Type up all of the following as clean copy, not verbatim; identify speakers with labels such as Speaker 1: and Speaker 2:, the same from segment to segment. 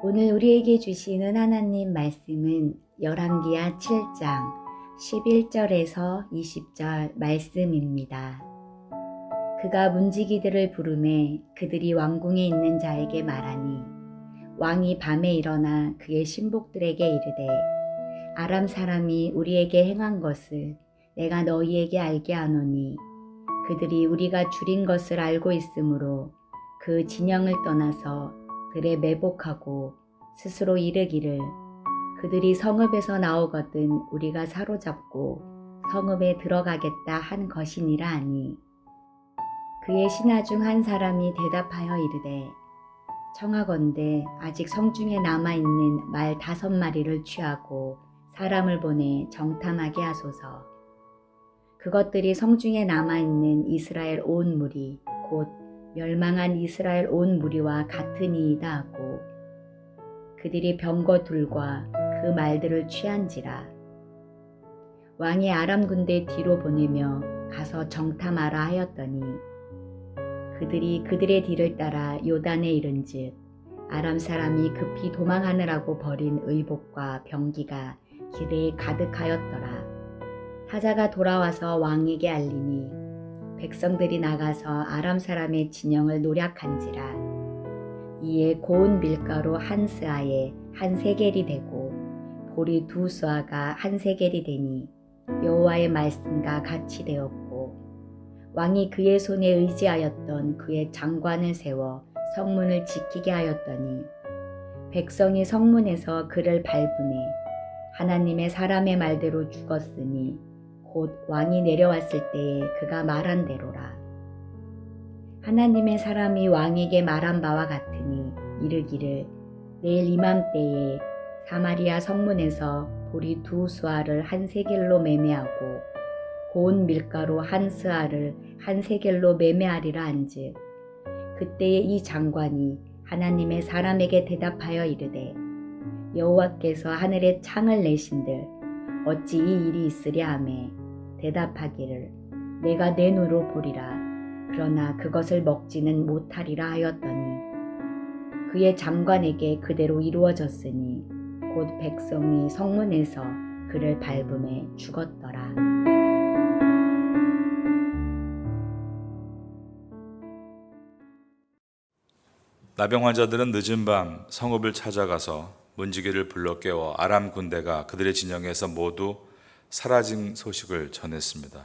Speaker 1: 오늘 우리에게 주시는 하나님 말씀은 열왕기하 7장 11절에서 20절 말씀입니다. 그가 문지기들을 부르매 그들이 왕궁에 있는 자에게 말하니 왕이 밤에 일어나 그의 신복들에게 이르되 아람 사람이 우리에게 행한 것을 내가 너희에게 알게 하노니 그들이 우리가 줄인 것을 알고 있으므로 그 진영을 떠나서 들에 매복하고 스스로 이르기를 그들이 성읍에서 나오거든 우리가 사로잡고 성읍에 들어가겠다 한 것이니라 하니 그의 신하 중 한 사람이 대답하여 이르되 청하건대 아직 성중에 남아있는 말 5마리를 취하고 사람을 보내 정탐하게 하소서. 그것들이 성중에 남아있는 이스라엘 온 무리 곧 멸망한 이스라엘 온 무리와 같으니이다 하고 그들이 병거 둘과 그 말들을 취한지라. 왕이 아람 군대 뒤로 보내며 가서 정탐하라 하였더니 그들이 그들의 뒤를 따라 요단에 이른즉 아람 사람이 급히 도망하느라고 버린 의복과 병기가 길에 가득하였더라. 사자가 돌아와서 왕에게 알리니 백성들이 나가서 아람 사람의 진영을 노략한지라. 이에 고운 밀가루 한 스아에 한 세겔이 되고 보리 2스아가 한 세겔이 되니 여호와의 말씀과 같이 되었고 왕이 그의 손에 의지하였던 그의 장관을 세워 성문을 지키게 하였더니 백성이 성문에서 그를 밟음에 하나님의 사람의 말대로 죽었으니 곧 왕이 내려왔을 때에 그가 말한 대로라. 하나님의 사람이 왕에게 말한 바와 같으니 이르기를 내일 이맘때에 사마리아 성문에서 보리 2스아를 한 세겔로 매매하고 고운 밀가루 한 스아를 한 세겔로 매매하리라 한즉 그때에 이 장관이 하나님의 사람에게 대답하여 이르되 여호와께서 하늘에 창을 내신들 어찌 이 일이 있으랴 하매 대답하기를 내가 내 눈으로 보리라 그러나 그것을 먹지는 못하리라 하였더니 그의 장관에게 그대로 이루어졌으니 곧 백성이 성문에서 그를 밟음에 죽었더라.
Speaker 2: 나병 환자들은 늦은 밤 성읍을 찾아가서 문지기를 불러 깨워 아람 군대가 그들의 진영에서 모두 사라진 소식을 전했습니다.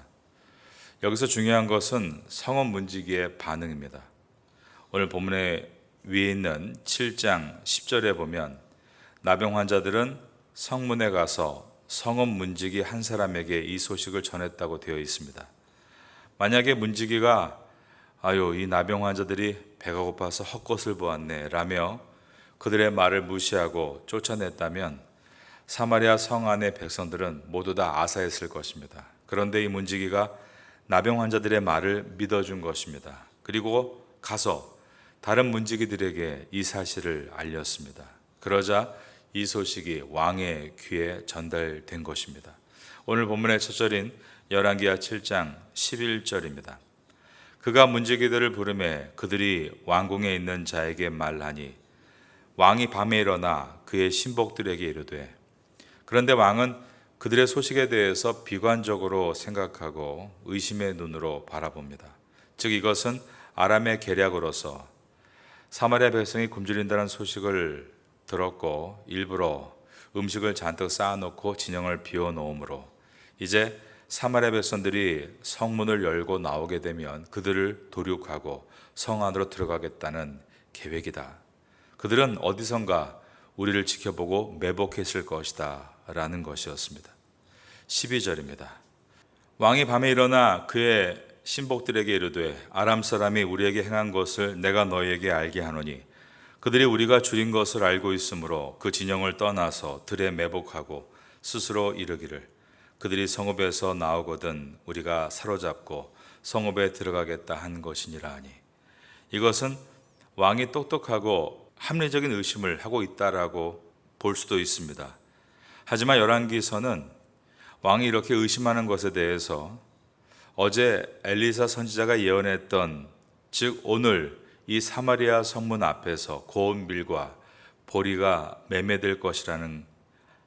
Speaker 2: 여기서 중요한 것은 성읍 문지기의 반응입니다. 오늘 본문의 위에 있는 7장 10절에 보면 나병 환자들은 성문에 가서 성읍 문지기 한 사람에게 이 소식을 전했다고 되어 있습니다. 만약에 문지기가 이 나병 환자들이 배가 고파서 헛것을 보았네 라며 그들의 말을 무시하고 쫓아냈다면 사마리아 성 안의 백성들은 모두 다 아사했을 것입니다. 그런데 이 문지기가 나병 환자들의 말을 믿어준 것입니다. 그리고 가서 다른 문지기들에게 이 사실을 알렸습니다. 그러자 이 소식이 왕의 귀에 전달된 것입니다. 오늘 본문의 첫 절인 열왕기하 7장 11절입니다. 그가 문지기들을 부르매 그들이 왕궁에 있는 자에게 말하니 왕이 밤에 일어나 그의 신복들에게 이르되. 그런데 왕은 그들의 소식에 대해서 비관적으로 생각하고 의심의 눈으로 바라봅니다. 즉 이것은 아람의 계략으로서 사마리아 백성이 굶주린다는 소식을 들었고 일부러 음식을 잔뜩 쌓아놓고 진영을 비워놓으므로 이제 사마리아 백성들이 성문을 열고 나오게 되면 그들을 도륙하고 성 안으로 들어가겠다는 계획이다. 그들은 어디선가 우리를 지켜보고 매복했을 것이다 라는 것이었습니다. 12절입니다. 왕이 밤에 일어나 그의 신복들에게 이르되 아람 사람이 우리에게 행한 것을 내가 너희에게 알게 하노니 그들이 우리가 줄인 것을 알고 있으므로 그 진영을 떠나서 들에 매복하고 스스로 이르기를 그들이 성읍에서 나오거든 우리가 사로잡고 성읍에 들어가겠다 한 것이니라 하니 이것은 왕이 똑똑하고 합리적인 의심을 하고 있다라고 볼 수도 있습니다. 하지만 열왕기서는 왕이 이렇게 의심하는 것에 대해서 어제 엘리사 선지자가 예언했던 즉 오늘 이 사마리아 성문 앞에서 고운 밀과 보리가 매매될 것이라는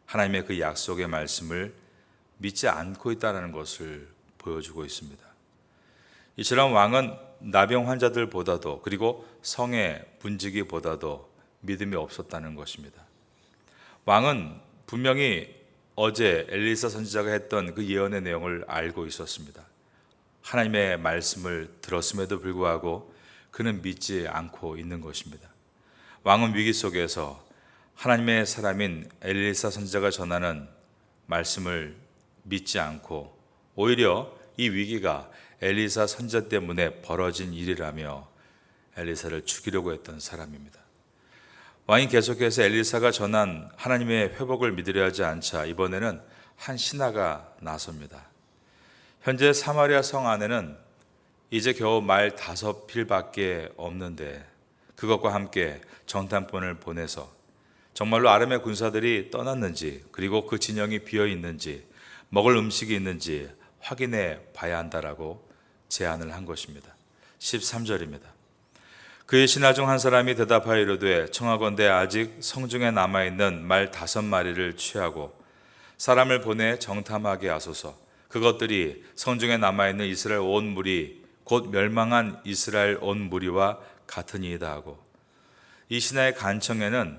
Speaker 2: 하나님의 그 약속의 말씀을 믿지 않고 있다는 것을 보여주고 있습니다. 이처럼 왕은 나병 환자들보다도 그리고 성의 문지기보다도 믿음이 없었다는 것입니다. 왕은 분명히 어제 엘리사 선지자가 했던 그 예언의 내용을 알고 있었습니다. 하나님의 말씀을 들었음에도 불구하고 그는 믿지 않고 있는 것입니다. 왕은 위기 속에서 하나님의 사람인 엘리사 선지자가 전하는 말씀을 믿지 않고 오히려 이 위기가 엘리사 선지자 때문에 벌어진 일이라며 엘리사를 죽이려고 했던 사람입니다. 왕이 계속해서 엘리사가 전한 하나님의 회복을 믿으려 하지 않자 이번에는 한 신하가 나섭니다. 현재 사마리아 성 안에는 이제 겨우 말 5필밖에 없는데 그것과 함께 정탐꾼을 보내서 정말로 아람의 군사들이 떠났는지 그리고 그 진영이 비어 있는지 먹을 음식이 있는지 확인해 봐야 한다라고 제안을 한 것입니다. 13절입니다. 그의 신하 중 한 사람이 대답하여 이르되 청하건대 아직 성중에 남아있는 말 5마리를 취하고 사람을 보내 정탐하게 하소서. 그것들이 성중에 남아있는 이스라엘 온 무리 곧 멸망한 이스라엘 온 무리와 같으니이다 하고, 이 신하의 간청에는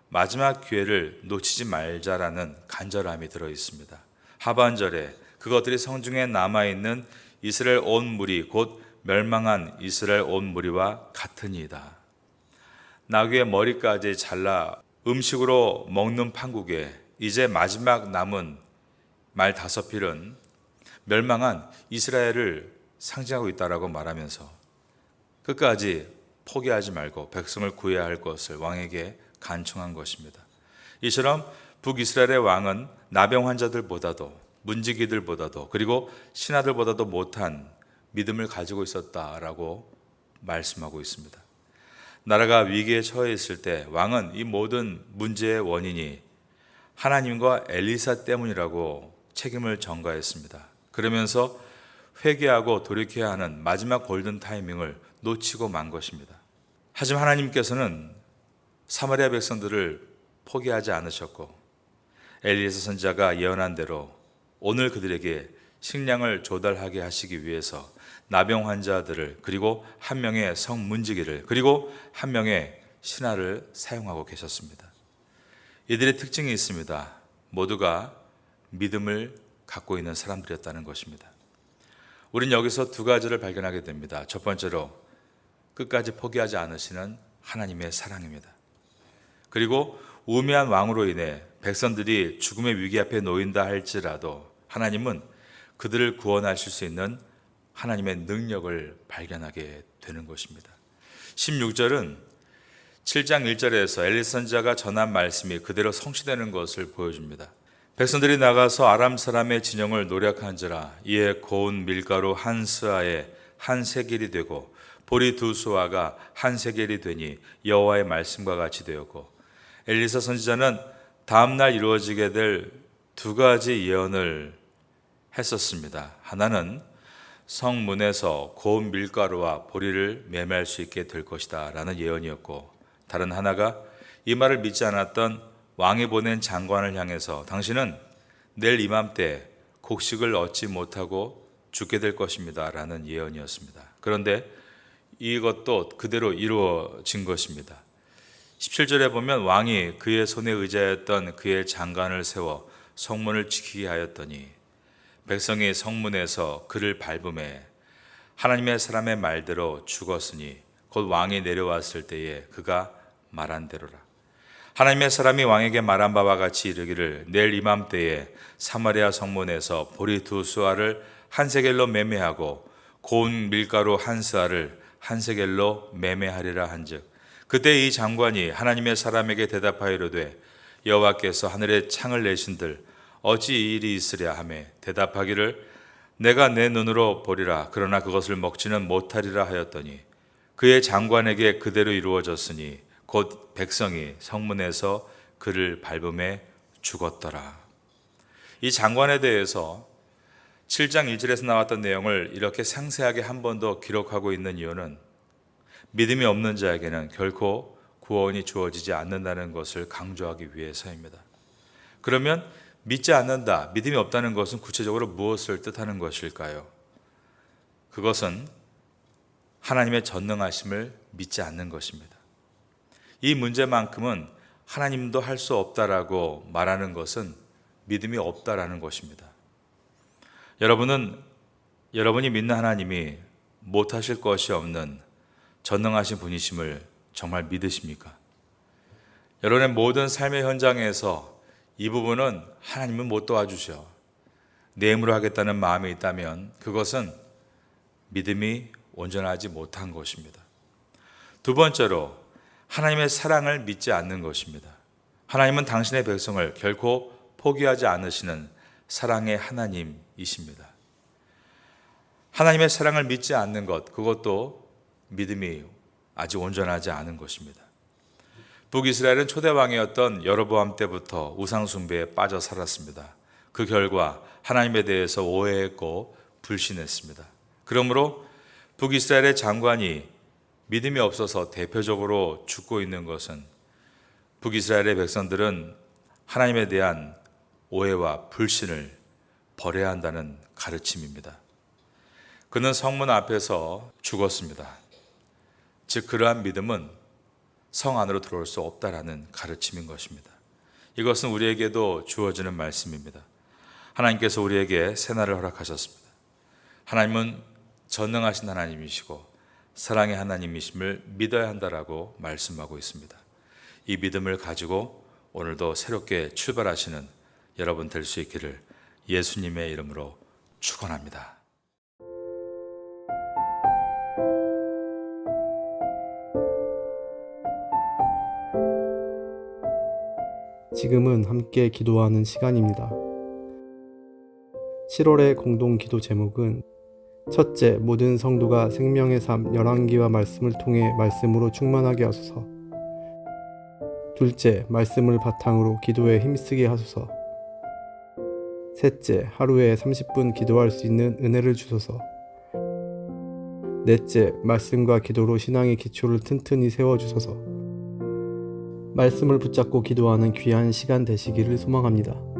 Speaker 2: 마지막 기회를 놓치지 말자라는 간절함이 들어 있습니다. 하반절에 그것들이 성중에 남아있는 이스라엘 온 무리 곧 멸망한 이스라엘 온 무리와 같으니이다. 나귀의 머리까지 잘라 음식으로 먹는 판국에 이제 마지막 남은 말 5필은 멸망한 이스라엘을 상징하고 있다라고 말하면서 끝까지 포기하지 말고 백성을 구해야 할 것을 왕에게 간청한 것입니다. 이처럼 북이스라엘의 왕은 나병 환자들보다도 문지기들보다도 그리고 신하들보다도 못한 믿음을 가지고 있었다라고 말씀하고 있습니다. 나라가 위기에 처해 있을 때 왕은 이 모든 문제의 원인이 하나님과 엘리사 때문이라고 책임을 전가했습니다. 그러면서 회개하고 돌이켜야 하는 마지막 골든 타이밍을 놓치고 만 것입니다. 하지만 하나님께서는 사마리아 백성들을 포기하지 않으셨고 엘리에서 선지자가 예언한 대로 오늘 그들에게 식량을 조달하게 하시기 위해서 나병 환자들을 그리고 한 명의 성문지기를 그리고 한 명의 신하를 사용하고 계셨습니다. 이들의 특징이 있습니다. 모두가 믿음을 갖고 있는 사람들이었다는 것입니다. 우린 여기서 2가지를 발견하게 됩니다. 첫 번째로 끝까지 포기하지 않으시는 하나님의 사랑입니다. 그리고 우매한 왕으로 인해 백성들이 죽음의 위기 앞에 놓인다 할지라도 하나님은 그들을 구원하실 수 있는 하나님의 능력을 발견하게 되는 것입니다. 16절은 7장 1절에서 엘리사 선지자가 전한 말씀이 그대로 성취되는 것을 보여줍니다. 백성들이 나가서 아람 사람의 진영을 노략한지라 이에 고운 밀가루 한 스아에 한 세겔이 되고 보리 2수아가 한 세겔이 되니 여호와의 말씀과 같이 되었고, 엘리사 선지자는 다음날 이루어지게 될 2가지 예언을 했었습니다. 하나는 성문에서 고운 밀가루와 보리를 매매할 수 있게 될 것이다 라는 예언이었고, 다른 하나가 이 말을 믿지 않았던 왕이 보낸 장관을 향해서 당신은 내일 이맘때 곡식을 얻지 못하고 죽게 될 것입니다 라는 예언이었습니다. 그런데 이것도 그대로 이루어진 것입니다. 17절에 보면 왕이 그의 손에 의지하였던 그의 장관을 세워 성문을 지키게 하였더니 백성이 성문에서 그를 밟음에 하나님의 사람의 말대로 죽었으니 곧 왕이 내려왔을 때에 그가 말한 대로라. 하나님의 사람이 왕에게 말한 바와 같이 이르기를 내일 이맘때에 사마리아 성문에서 보리 2수아를 한 세겔로 매매하고 고운 밀가루 한 스아를 한 세겔로 매매하리라 한즉, 그때 이 장관이 하나님의 사람에게 대답하여 이르되 여호와께서 하늘에 창을 내신들 어찌 이 일이 있으랴 하매 대답하기를 내가 내 눈으로 보리라 그러나 그것을 먹지는 못하리라 하였더니 그의 장관에게 그대로 이루어졌으니 곧 백성이 성문에서 그를 밟음에 죽었더라. 이 장관에 대해서 7장 1절에서 나왔던 내용을 이렇게 상세하게 한 번 더 기록하고 있는 이유는 믿음이 없는 자에게는 결코 구원이 주어지지 않는다는 것을 강조하기 위해서입니다. 그러면 믿지 않는다, 믿음이 없다는 것은 구체적으로 무엇을 뜻하는 것일까요? 그것은 하나님의 전능하심을 믿지 않는 것입니다. 이 문제만큼은 하나님도 할 수 없다라고 말하는 것은 믿음이 없다라는 것입니다. 여러분이 믿는 하나님이 못하실 것이 없는 전능하신 분이심을 정말 믿으십니까? 여러분의 모든 삶의 현장에서 이 부분은 하나님은 못 도와주셔, 내 힘으로 하겠다는 마음이 있다면 그것은 믿음이 온전하지 못한 것입니다. 두 번째로 하나님의 사랑을 믿지 않는 것입니다. 하나님은 당신의 백성을 결코 포기하지 않으시는 사랑의 하나님이십니다. 하나님의 사랑을 믿지 않는 것, 그것도 믿음이 아직 온전하지 않은 것입니다. 북이스라엘은 초대왕이었던 여로보암 때부터 우상 숭배에 빠져 살았습니다. 그 결과 하나님에 대해서 오해했고 불신했습니다. 그러므로 북이스라엘의 장관이 믿음이 없어서 대표적으로 죽고 있는 것은 북이스라엘의 백성들은 하나님에 대한 오해와 불신을 버려야 한다는 가르침입니다. 그는 성문 앞에서 죽었습니다. 즉 그러한 믿음은 성 안으로 들어올 수 없다라는 가르침인 것입니다. 이것은 우리에게도 주어지는 말씀입니다. 하나님께서 우리에게 새날을 허락하셨습니다. 하나님은 전능하신 하나님이시고 사랑의 하나님이심을 믿어야 한다라고 말씀하고 있습니다. 이 믿음을 가지고 오늘도 새롭게 출발하시는 여러분 될 수 있기를 예수님의 이름으로 축원합니다.
Speaker 3: 지금은 함께 기도하는 시간입니다. 7월의 공동 기도 제목은 첫째, 모든 성도가 생명의 삶 열왕기와 말씀을 통해 말씀으로 충만하게 하소서. 둘째, 말씀을 바탕으로 기도에 힘쓰게 하소서. 셋째, 하루에 30분 기도할 수 있는 은혜를 주소서. 넷째, 말씀과 기도로 신앙의 기초를 튼튼히 세워주소서. 말씀을 붙잡고 기도하는 귀한 시간 되시기를 소망합니다.